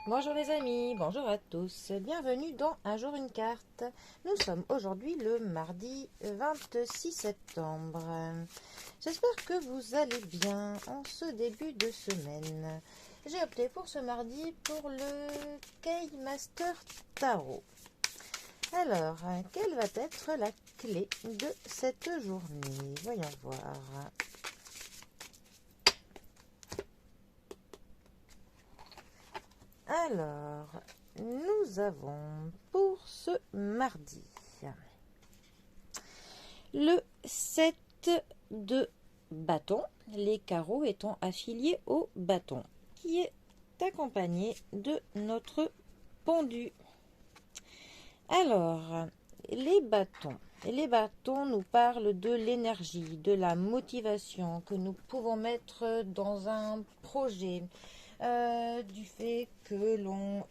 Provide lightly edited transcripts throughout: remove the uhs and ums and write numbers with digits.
Bonjour les amis, bonjour à tous, bienvenue dans Un jour une carte. Nous sommes aujourd'hui le mardi 26 septembre. J'espère que vous allez bien en ce début de semaine. J'ai opté pour ce mardi pour le Key Master Tarot. Alors, quelle va être la clé de cette journée? Voyons voir. Alors, nous avons pour ce mardi le 7 de bâton, les carreaux étant affiliés au bâton, qui est accompagné de notre pendu. Alors, les bâtons nous parlent de l'énergie, de la motivation que nous pouvons mettre dans un projet, du fait que l'on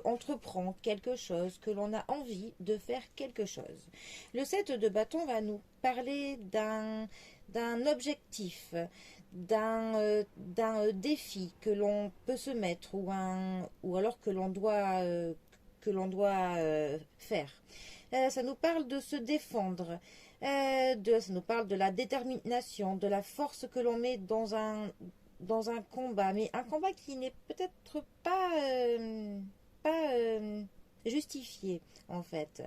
entreprend quelque chose, que l'on a envie de faire quelque chose. Le 7 de bâton va nous parler d'un objectif, d'un défi que l'on peut se mettre ou alors que l'on doit faire. Ça nous parle de se défendre, ça nous parle de la détermination, de la force que l'on met dans un combat, mais un combat qui n'est peut-être pas justifié en fait.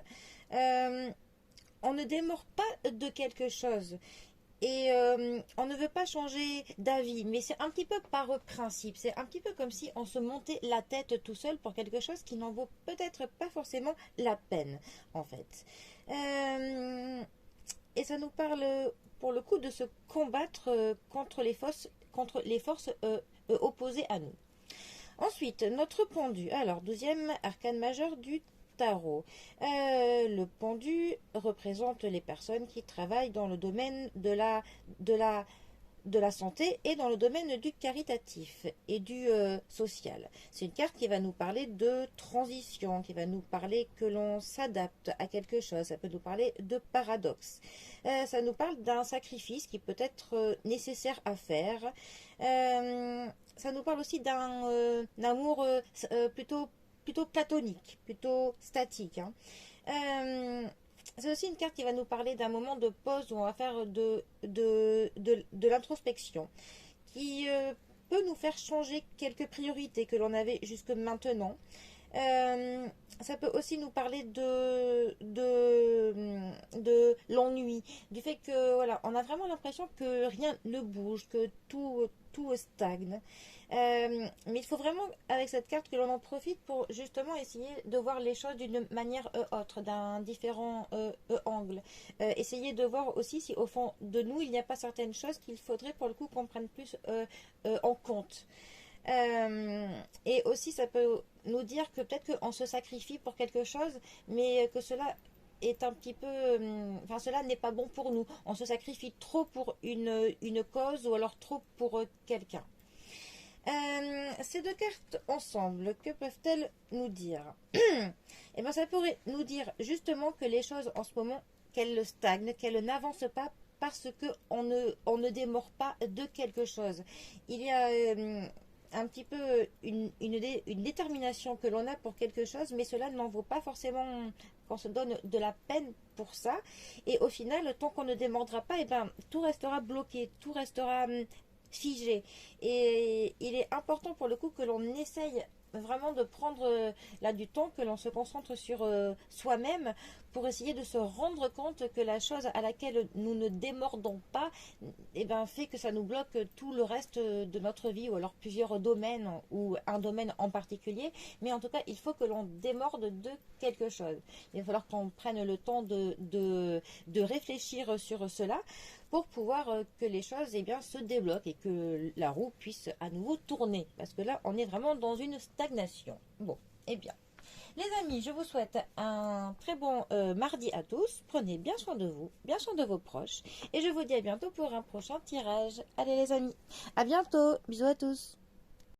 On ne démord pas de quelque chose. Et on ne veut pas changer d'avis, mais c'est un petit peu par principe. C'est un petit peu comme si on se montait la tête tout seul pour quelque chose qui n'en vaut peut-être pas forcément la peine, en fait. Et ça nous parle, pour le coup, de se combattre contre les forces opposées à nous. Ensuite, notre pendu. Alors, 12e arcane majeur du tarot. Le pendu représente les personnes qui travaillent dans le domaine de la santé et dans le domaine du caritatif et du social. C'est une carte qui va nous parler de transition, qui va nous parler que l'on s'adapte à quelque chose. Ça peut nous parler de paradoxe. Ça nous parle d'un sacrifice qui peut être nécessaire à faire. Ça nous parle aussi d'un amour plutôt platonique, plutôt statique. C'est aussi une carte qui va nous parler d'un moment de pause où on va faire de l'introspection, qui peut nous faire changer quelques priorités que l'on avait jusque maintenant. Ça peut aussi nous parler de l'ennui, du fait que voilà, on a vraiment l'impression que rien ne bouge, que tout stagne. Mais il faut vraiment, avec cette carte, que l'on en profite pour justement essayer de voir les choses d'une manière autre, d'un différent angle. Essayer de voir aussi si au fond de nous, il n'y a pas certaines choses qu'il faudrait pour le coup qu'on prenne plus en compte. Et aussi, ça peut nous dire que peut-être qu'on se sacrifie pour quelque chose, mais que cela est un petit peu... Enfin, cela n'est pas bon pour nous. On se sacrifie trop pour une cause ou alors trop pour quelqu'un. Ces deux cartes ensemble, que peuvent-elles nous dire? Eh bien, ça pourrait nous dire justement que les choses en ce moment, qu'elles stagnent, qu'elles n'avancent pas parce qu'on ne démord pas de quelque chose. Il y a un petit peu une détermination que l'on a pour quelque chose, mais cela n'en vaut pas forcément qu'on se donne de la peine pour ça. Et au final, tant qu'on ne démordra pas, eh ben, tout restera bloqué, tout restera figé. Et il est important pour le coup que l'on essaye vraiment de prendre là du temps, que l'on se concentre sur soi-même pour essayer de se rendre compte que la chose à laquelle nous ne démordons pas fait que ça nous bloque tout le reste de notre vie, ou alors plusieurs domaines ou un domaine en particulier, mais en tout cas il faut que l'on démorde de quelque chose. Il va falloir qu'on prenne le temps de réfléchir sur cela pour pouvoir que les choses se débloquent et que la roue puisse à nouveau tourner. Parce que là, on est vraiment dans une stagnation. Bon, les amis, je vous souhaite un très bon mardi à tous. Prenez bien soin de vous, bien soin de vos proches. Et je vous dis à bientôt pour un prochain tirage. Allez les amis, à bientôt. Bisous à tous.